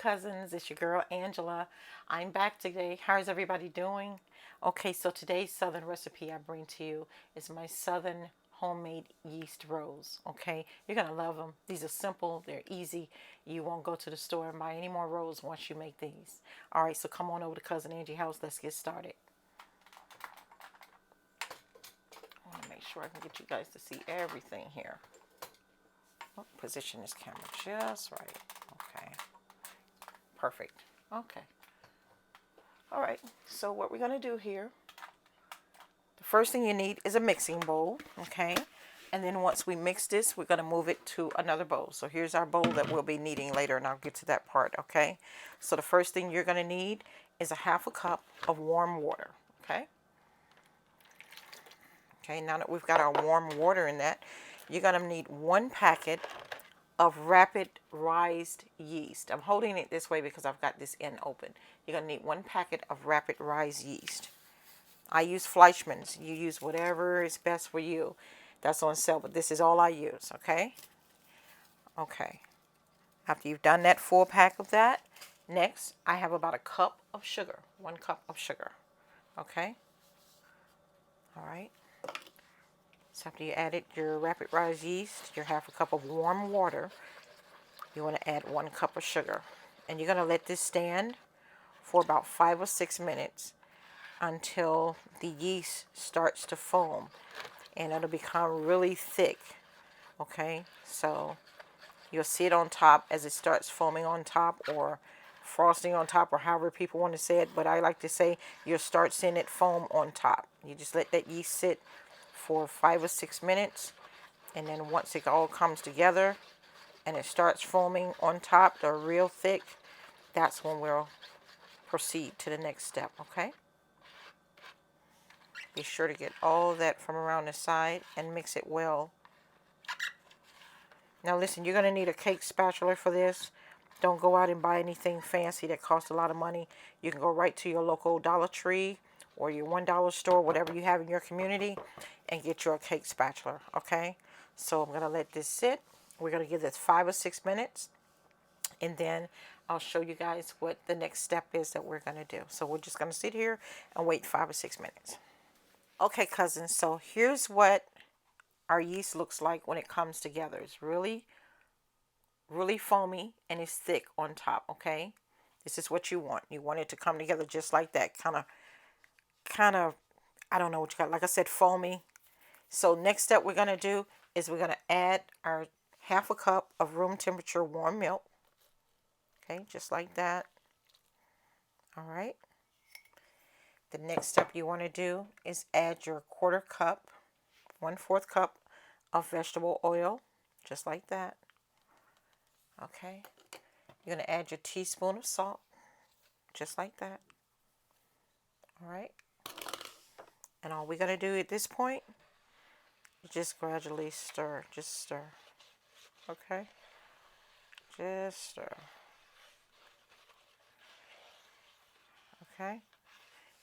Cousins, it's your girl Angela. I'm back today. How's everybody doing? Okay, so today's southern recipe I bring to you is my southern homemade yeast rolls. Okay, you're gonna love them. These are simple, they're easy. You won't go to the store and buy any more rolls once you make these. All right, so come on over to Cousin Angie's house. Let's get started. I want to make sure I can get you guys to see everything here. Oh, position this camera just right. Okay. Perfect. Okay. All right. So what we're going to do here, the first thing you need is a mixing bowl. Okay. And then once we mix this, we're going to move it to another bowl. So here's our bowl that we'll be needing later, and I'll get to that part. Okay. So the first thing you're going to need is a half a cup of warm water. Okay. Okay. Now that we've got our warm water in that, you're going to need 1 packet of rapid rise yeast. I'm holding it this way because I've got this end open. You're going to need 1 packet of rapid rise yeast. I use Fleischmann's. You use whatever is best for you. That's on sale, but this is all I use, okay? Okay. After you've done that full pack of that, next I have about a cup of sugar. 1 cup of sugar, okay? All right. So after you added your rapid rise yeast, your half a cup of warm water, you want to add 1 cup of sugar. And you're going to let this stand for about 5 or 6 minutes until the yeast starts to foam. And it'll become really thick. Okay? So you'll see it on top as it starts foaming on top, or frosting on top, or however people want to say it. But I like to say you'll start seeing it foam on top. You just let that yeast sit for 5 or 6 minutes. And then once it all comes together and it starts foaming on top, they're real thick, that's when we'll proceed to the next step, okay? Be sure to get all that from around the side and mix it well. Now listen, you're going to need a cake spatula for this. Don't go out and buy anything fancy that costs a lot of money. You can go right to your local Dollar Tree or your $1 store, whatever you have in your community, and get your cake spatula, okay? So I'm going to let this sit. We're going to give this 5 or 6 minutes, and then I'll show you guys what the next step is that we're going to do. So we're just going to sit here and wait 5 or 6 minutes. Okay, cousins, so here's what our yeast looks like when it comes together. It's really, really foamy, and it's thick on top, okay? This is what you want. You want it to come together just like that, kind of, I don't know what you got, like I said, foamy. So next step we're going to do is we're going to add our half a cup of room temperature warm milk. Okay, just like that. All right. The next step you want to do is add your 1/4 cup, 1/4 cup of vegetable oil, just like that. Okay. You're going to add your teaspoon of salt, just like that. All right. And all we're going to do at this point is just gradually stir. Just stir. Okay. Just stir. Okay.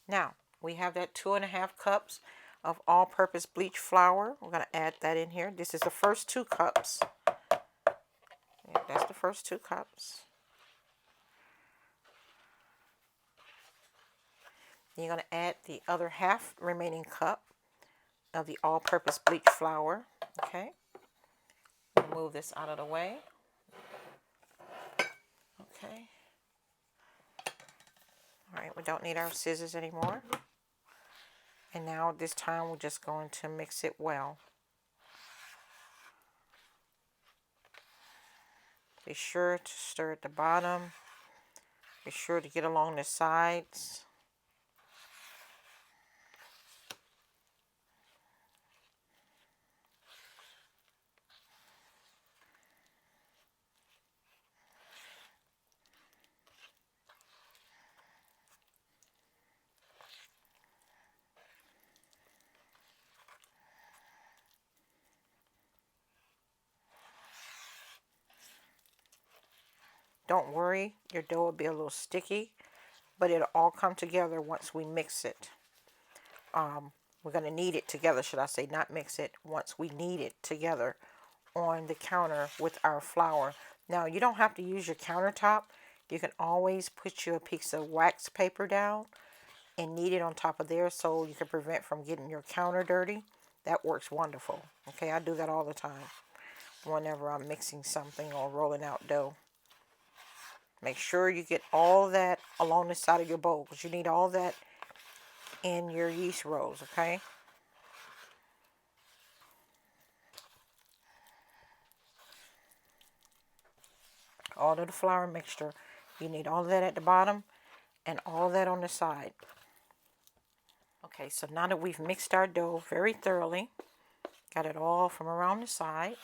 Now, we have that 2½ cups of all-purpose bleach flour. We're going to add that in here. This is the first 2 cups. Yeah, that's the first 2 cups. You're going to add the other half remaining cup of the all-purpose bleach flour. Okay. Move this out of the way. Okay. All right, we don't need our scissors anymore. And now this time we're just going to mix it well. Be sure to stir at the bottom. Be sure to get along the sides. Don't worry, your dough will be a little sticky, but it'll all come together once we mix it. We're going to knead it together, should I say, not mix it, once we knead it together on the counter with our flour. Now, you don't have to use your countertop. You can always put you a piece of wax paper down and knead it on top of there so you can prevent from getting your counter dirty. That works wonderful. Okay, I do that all the time whenever I'm mixing something or rolling out dough. Make sure you get all that along the side of your bowl because you need all that in your yeast rolls, okay? All of the flour mixture. You need all that at the bottom and all that on the side. Okay, so now that we've mixed our dough very thoroughly, got it all from around the side,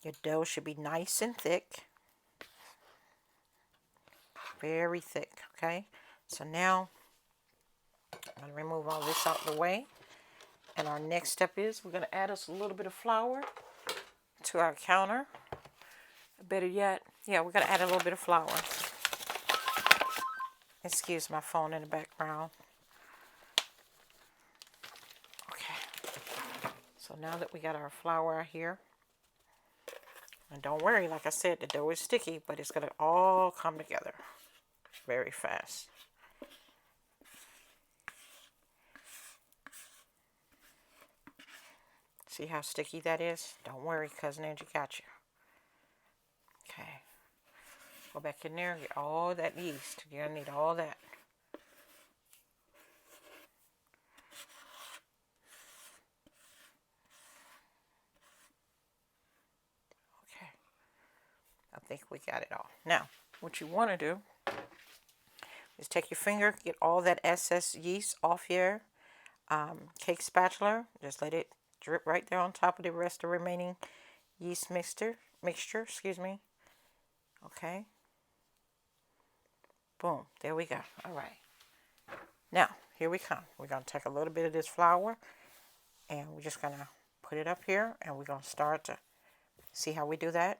your dough should be nice and thick. Very thick, okay? So now, I'm going to remove all this out of the way. And our next step is we're going to add us a little bit of flour to our counter. Better yet, yeah, we're going to add a little bit of flour. Excuse my phone in the background. Okay. So now that we got our flour out here, and don't worry, like I said, the dough is sticky, but it's going to all come together very fast. See how sticky that is? Don't worry, Cousin Angie got you. Okay. Go back in there and get all that yeast. You're going to need all that. Okay. I think we got it all. Now, what you want to do is take your finger, get all that excess yeast off your cake spatula. Just let it drip right there on top of the rest of the remaining yeast mixture, excuse me. Okay. Boom. There we go. All right. Now, here we come. We're going to take a little bit of this flour and we're just going to put it up here and we're going to start to see how we do that.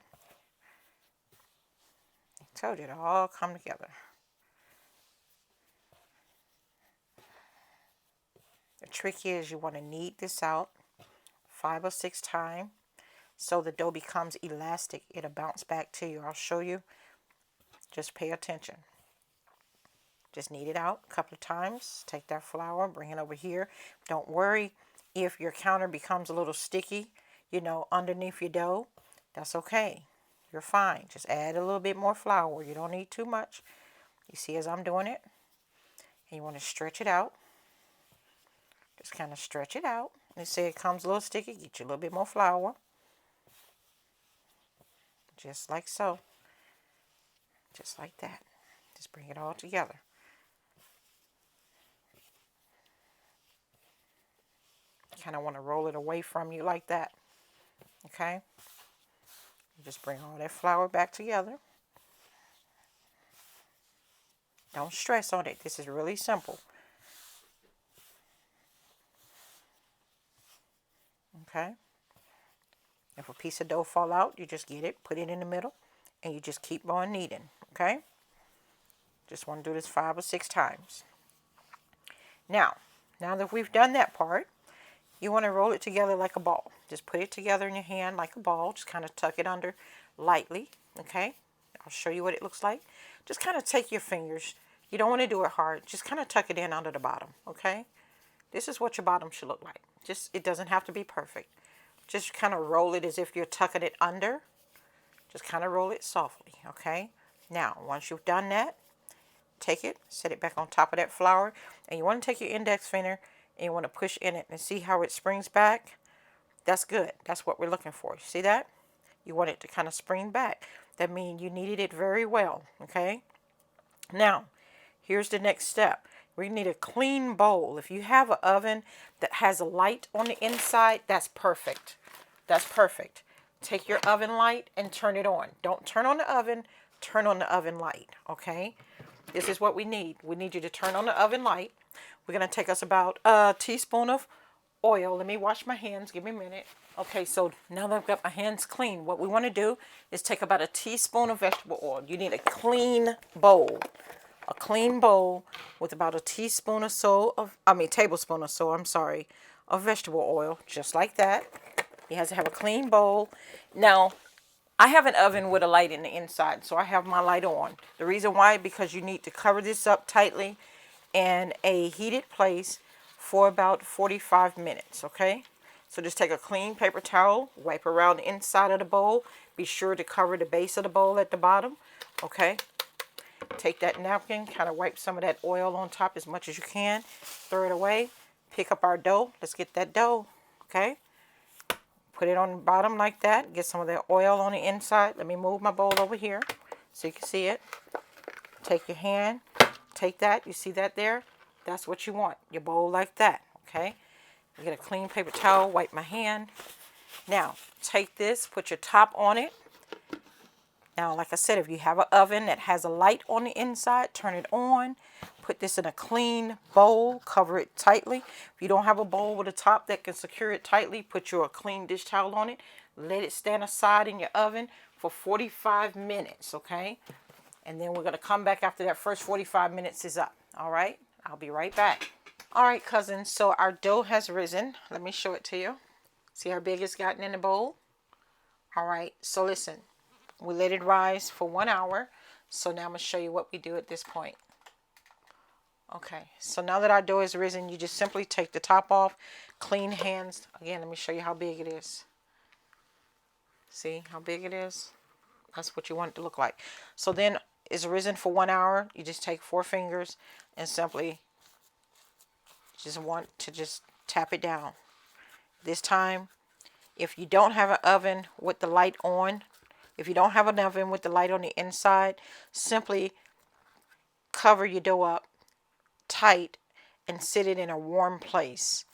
I told you to all come together. The trick is you want to knead this out 5 or 6 times so the dough becomes elastic. It'll bounce back to you. I'll show you. Just pay attention. Just knead it out a couple of times. Take that flour, bring it over here. Don't worry if your counter becomes a little sticky, underneath your dough. That's okay. You're fine. Just add a little bit more flour. You don't need too much. You see as I'm doing it. And you want to stretch it out. Just kind of stretch it out. They say it comes a little sticky. Get you a little bit more flour. Just like so. Just like that. Just bring it all together. Kind of want to roll it away from you like that. Okay? Just bring all that flour back together. Don't stress on it. This is really simple. Okay? If a piece of dough fall out, you just get it, put it in the middle, and you just keep on kneading. Okay? Just want to do this 5 or 6 times. Now that we've done that part, you want to roll it together like a ball. Just put it together in your hand like a ball. Just kind of tuck it under lightly. Okay? I'll show you what it looks like. Just kind of take your fingers. You don't want to do it hard. Just kind of tuck it in under the bottom. Okay? This is what your bottom should look like. It doesn't have to be perfect. Just kind of roll it as if you're tucking it under. Just kind of roll it softly. Okay? Now, once you've done that, take it, set it back on top of that flour, and you want to take your index finger and you want to push in it and see how it springs back. That's good. That's what we're looking for. See that? You want it to kind of spring back. That means you kneaded it very well, okay? Now, here's the next step. We need a clean bowl. If you have an oven that has a light on the inside, that's perfect. That's perfect. Take your oven light and turn it on. Don't turn on the oven, turn on the oven light, okay? This is what we need. We need you to turn on the oven light. We're going to take us about a teaspoon of oil. Let me wash my hands. Give me a minute. Okay, so now that I've got my hands clean, what we want to do is take about a teaspoon of vegetable oil. You need a clean bowl. A clean bowl with about a tablespoon or so, of vegetable oil, just like that. You have to have a clean bowl. Now, I have an oven with a light in the inside, so I have my light on. The reason why, because you need to cover this up tightly in a heated place for about 45 minutes, okay? So just take a clean paper towel, wipe around the inside of the bowl. Be sure to cover the base of the bowl at the bottom, okay? Take that napkin, kind of wipe some of that oil on top as much as you can. Throw it away. Pick up our dough. Let's get that dough, okay? Put it on the bottom like that. Get some of that oil on the inside. Let me move my bowl over here so you can see it. Take your hand. Take that. You see that there? That's what you want. Your bowl like that, okay? You get a clean paper towel. Wipe my hand. Now, take this. Put your top on it. Now, like I said, if you have an oven that has a light on the inside, turn it on. Put this in a clean bowl. Cover it tightly. If you don't have a bowl with a top that can secure it tightly, put your clean dish towel on it. Let it stand aside in your oven for 45 minutes, okay? And then we're going to come back after that first 45 minutes is up, all right? I'll be right back. All right, cousins, so our dough has risen. Let me show it to you. See how big it's gotten in the bowl? All right, so listen. We let it rise for 1 hour. So now I'm going to show you what we do at this point. Okay, so now that our dough is risen, you just simply take the top off, clean hands. Again, let me show you how big it is. See how big it is? That's what you want it to look like. So then it's risen for 1 hour. You just take 4 fingers and simply just tap it down. This time, if you don't have an oven with the light on, if you don't have an oven with the light on the inside, simply cover your dough up tight and sit it in a warm place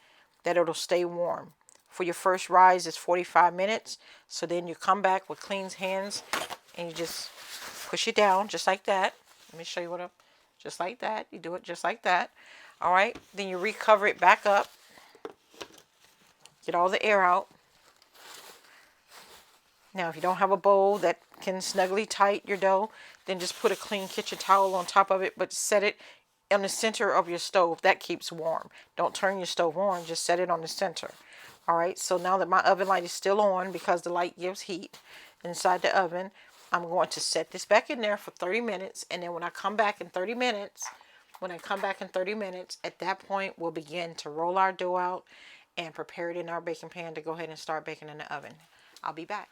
that it'll stay warm. For your first rise, it's 45 minutes. So then you come back with clean hands and you just push it down just like that. Let me show you just like that. You do it just like that. All right. Then you recover it back up. Get all the air out. Now, if you don't have a bowl that can snugly tight your dough, then just put a clean kitchen towel on top of it, but set it on the center of your stove. That keeps warm. Don't turn your stove on. Just set it on the center. All right, so now that my oven light is still on because the light gives heat inside the oven, I'm going to set this back in there for 30 minutes. And then when I come back in 30 minutes, at that point, we'll begin to roll our dough out and prepare it in our baking pan to go ahead and start baking in the oven. I'll be back.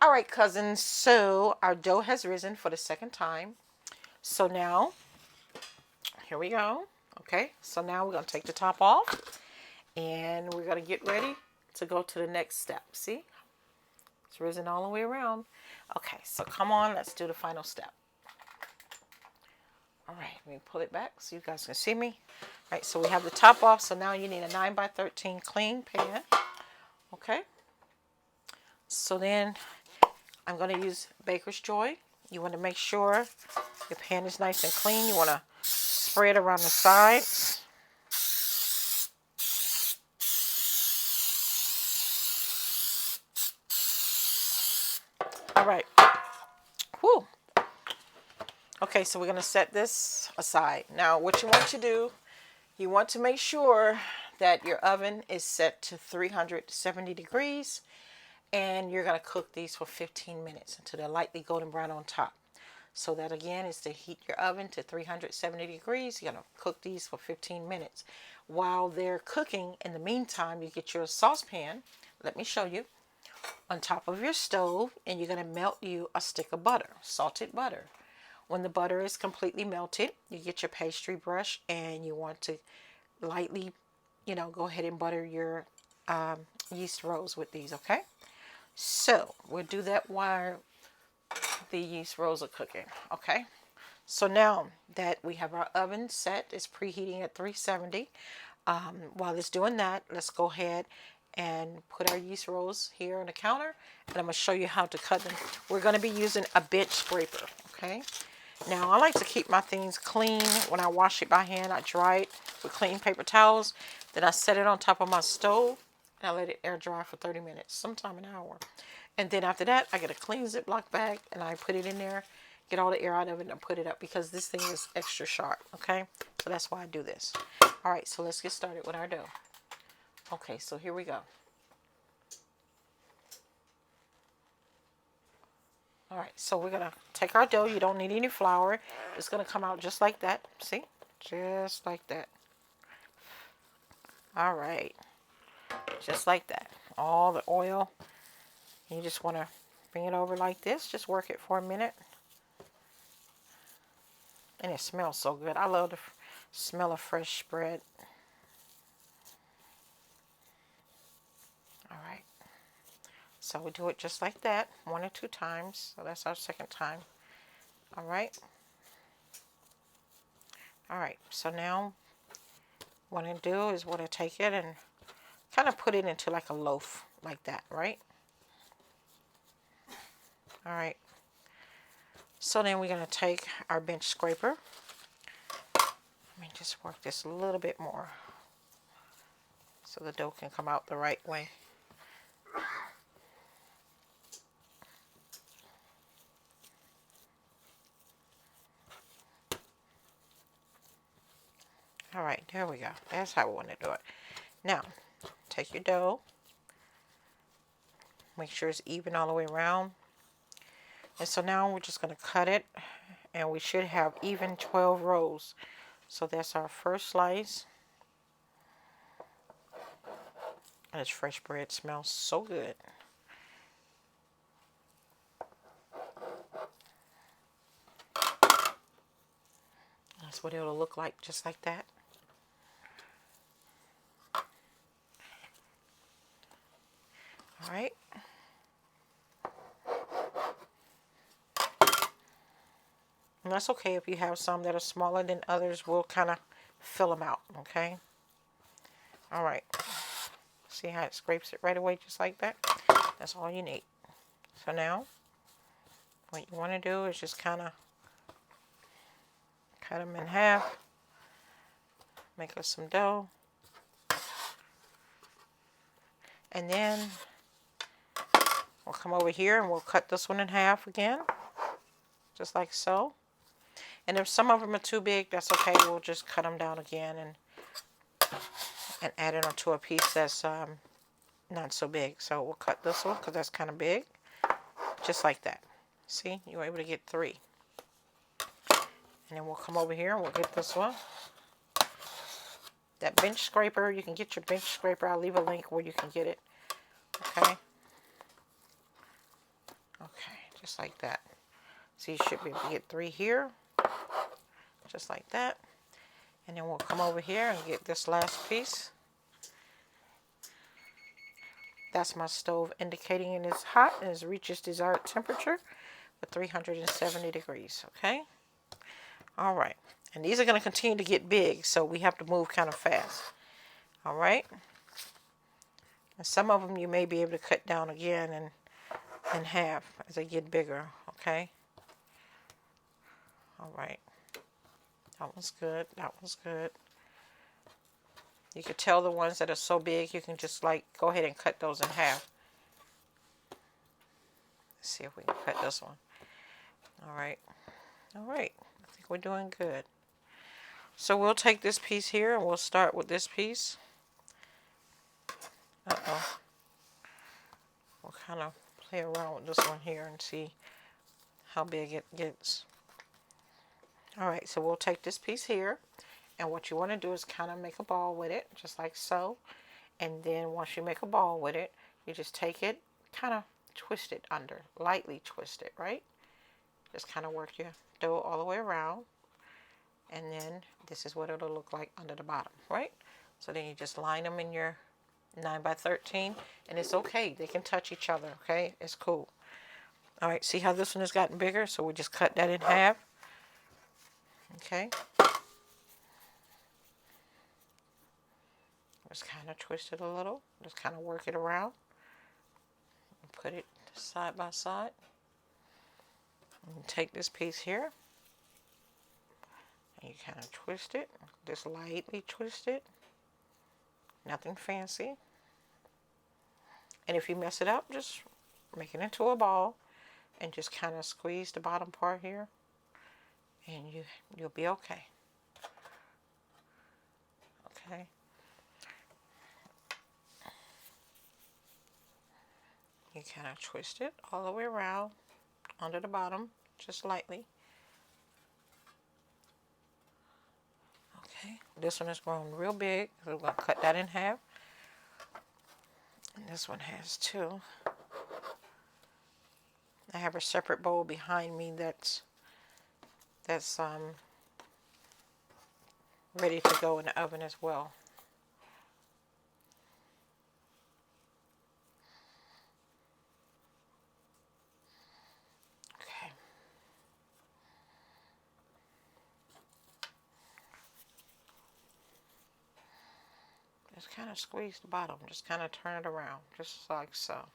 All right, cousins, so our dough has risen for the second time. So now, here we go. Okay, so now we're going to take the top off and we're going to get ready to go to the next step. See, it's risen all the way around. Okay, so come on, let's do the final step. All right, let me pull it back so you guys can see me. All right, so we have the top off. So now you need a 9x13 clean pan. Okay, so then I'm going to use Baker's Joy. You want to make sure your pan is nice and clean. You want to spray it around the sides. All right. Whew. Okay, so we're going to set this aside. Now, what you want to do, you want to make sure that your oven is set to 370 degrees. And you're going to cook these for 15 minutes until they're lightly golden brown on top. So that again is to heat your oven to 370 degrees. You're going to cook these for 15 minutes. While they're cooking, in the meantime, you get your saucepan. Let me show you. On top of your stove, and you're going to melt you a stick of butter, salted butter. When the butter is completely melted, you get your pastry brush and you want to lightly, go ahead and butter your yeast rolls with these, okay? So we'll do that while the yeast rolls are cooking. Okay. So now that we have our oven set, it's preheating at 370. While it's doing that, let's go ahead and put our yeast rolls here on the counter, and I'm going to show you how to cut them. We're going to be using a bench scraper. Okay. Now, I like to keep my things clean. When I wash it by hand, I dry it with clean paper towels. Then I set it on top of my stove, and I let it air dry for 30 minutes, sometime an hour. And then after that, I get a clean Ziploc bag, and I put it in there, get all the air out of it, and put it up, because this thing is extra sharp, okay? So that's why I do this. All right, so let's get started with our dough. Okay, so here we go. All right, so we're going to take our dough. You don't need any flour. It's going to come out just like that. See? Just like that. All right. Just like that. All the oil. You just want to bring it over like this. Just work it for a minute. And it smells so good. I love the smell of fresh bread. All right. So we do it just like that, 1 or 2 times. So that's our second time. All right. All right. So now what I do is what I take it and kind of put it into like a loaf like that, right? All right. So then we're going to take our bench scraper. Let me just work this a little bit more so the dough can come out the right way. All right, there we go. That's how we want to do it. Now, take your dough. Make sure it's even all the way around. And so now we're just going to cut it. And we should have even 12 rows. So that's our first slice. And this fresh bread smells so good. That's what it'll look like, just like that. All right. And that's okay if you have some that are smaller than others. We'll kind of fill them out, okay? All right. See how it scrapes it right away, just like that? That's all you need. So now, what you want to do is just kind of cut them in half. Make us some dough. And then we'll come over here and we'll cut this one in half again. Just like so. And if some of them are too big, that's okay. We'll just cut them down again and add it onto a piece that's not so big. So we'll cut this one because that's kind of big. Just like that. See, you were able to get 3. And then we'll come over here and we'll get this one. That bench scraper, you can get your bench scraper. I'll leave a link where you can get it. Okay. Okay, just like that. So you should be able to get 3 here. Just like that. And then we'll come over here and get this last piece. That's my stove indicating it is hot and has reached its desired temperature at 370 degrees. Okay. All right. And these are going to continue to get big, so we have to move kind of fast. All right. And some of them you may be able to cut down again and in half as they get bigger. Okay. All right. That one's good. That one's good. You could tell the ones that are so big, you can just like go ahead and cut those in half. Let's see if we can cut this one. All right. All right. I think we're doing good. So we'll take this piece here and we'll start with this piece. Uh-oh. We'll kind of play around with this one here and see how big it gets. All right, so we'll take this piece here, and what you want to do is kind of make a ball with it, just like so. And then once you make a ball with it, you just take it, kind of twist it under, lightly twist it, right? Just kind of work your dough all the way around. And then this is what it'll look like under the bottom, right? So then you just line them in your 9 by 13, and it's okay. They can touch each other, okay? It's cool. All right, see how this one has gotten bigger? So we just cut that in half. Okay. Just kind of twist it a little. Just kind of work it around. And put it side by side. And take this piece here. And you kind of twist it. Just lightly twist it. Nothing fancy. And if you mess it up, just make it into a ball. And just kind of squeeze the bottom part here. And you'll be okay. Okay. You kind of twist it all the way around under the bottom, just lightly. Okay, this one is growing real big, so we're going to cut that in half. And this one has two. I have a separate bowl behind me that's ready to go in the oven as well. Okay. Just kind of squeeze the bottom, just kind of turn it around, just like so.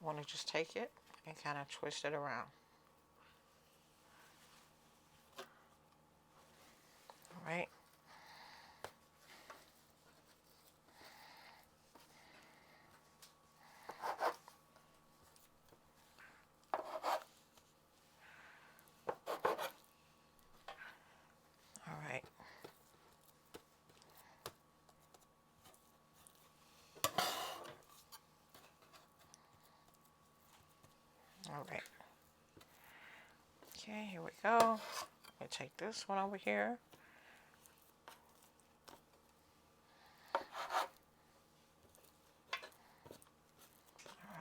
Want to just take it and kind of twist it around. All right. All right. All right. Okay, here we go. I take this one over here.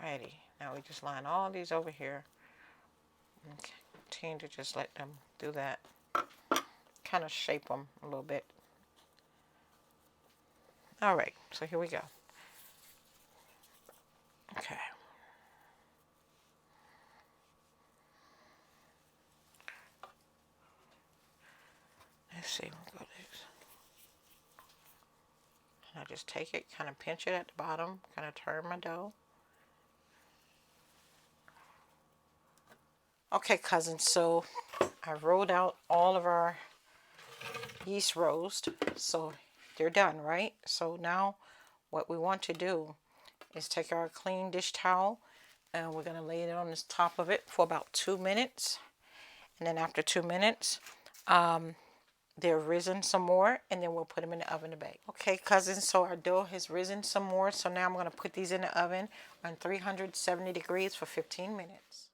Alrighty, now we just line all these over here and continue to just let them do that. Kind of shape them a little bit. Alright, so here we go. Okay. Let's see, we'll go this. And I just take it, kind of pinch it at the bottom, kind of turn my dough. Okay, cousins, so I rolled out all of our yeast rolls, so they're done, right? So now what we want to do is take our clean dish towel and we're going to lay it on the top of it for about 2 minutes. And then after 2 minutes, they're risen some more, and then we'll put them in the oven to bake. Okay, cousins, so our dough has risen some more, so now I'm going to put these in the oven on 370 degrees for 15 minutes.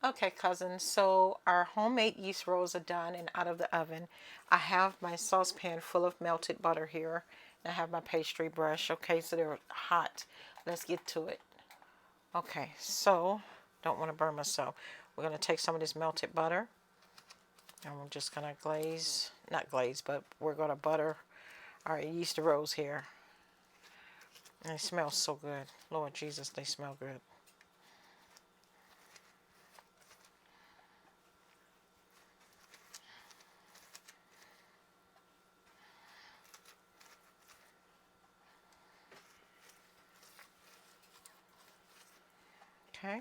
Okay, cousins, so our homemade yeast rolls are done and out of the oven. I have my saucepan full of melted butter here. And I have my pastry brush. Okay, so they're hot. Let's get to it. Okay, so, don't want to burn myself. We're going to take some of this melted butter. And we're just going to glaze, not glaze, but we're going to butter our yeast rolls here. And they smell so good. Lord Jesus, they smell good. Okay.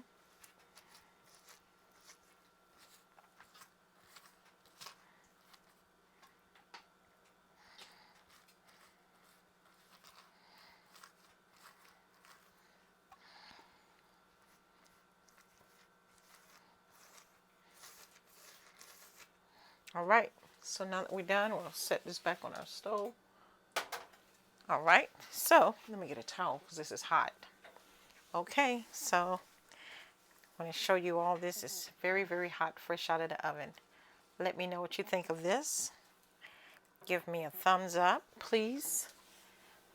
All right, so now that we're done, we'll set this back on our stove. All right, so let me get a towel because this is hot. Okay, so I want to show you all this. It's very, very hot, fresh out of the oven. Let me know what you think of this. Give me a thumbs up, please.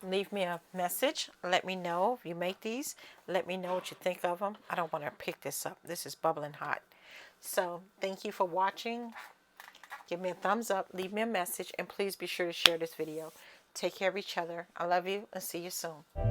Leave me a message. Let me know if you make these. Let me know what you think of them. I don't want to pick this up. This is bubbling hot. So thank you for watching. Give me a thumbs up. Leave me a message. And please be sure to share this video. Take care of each other. I love you and see you soon.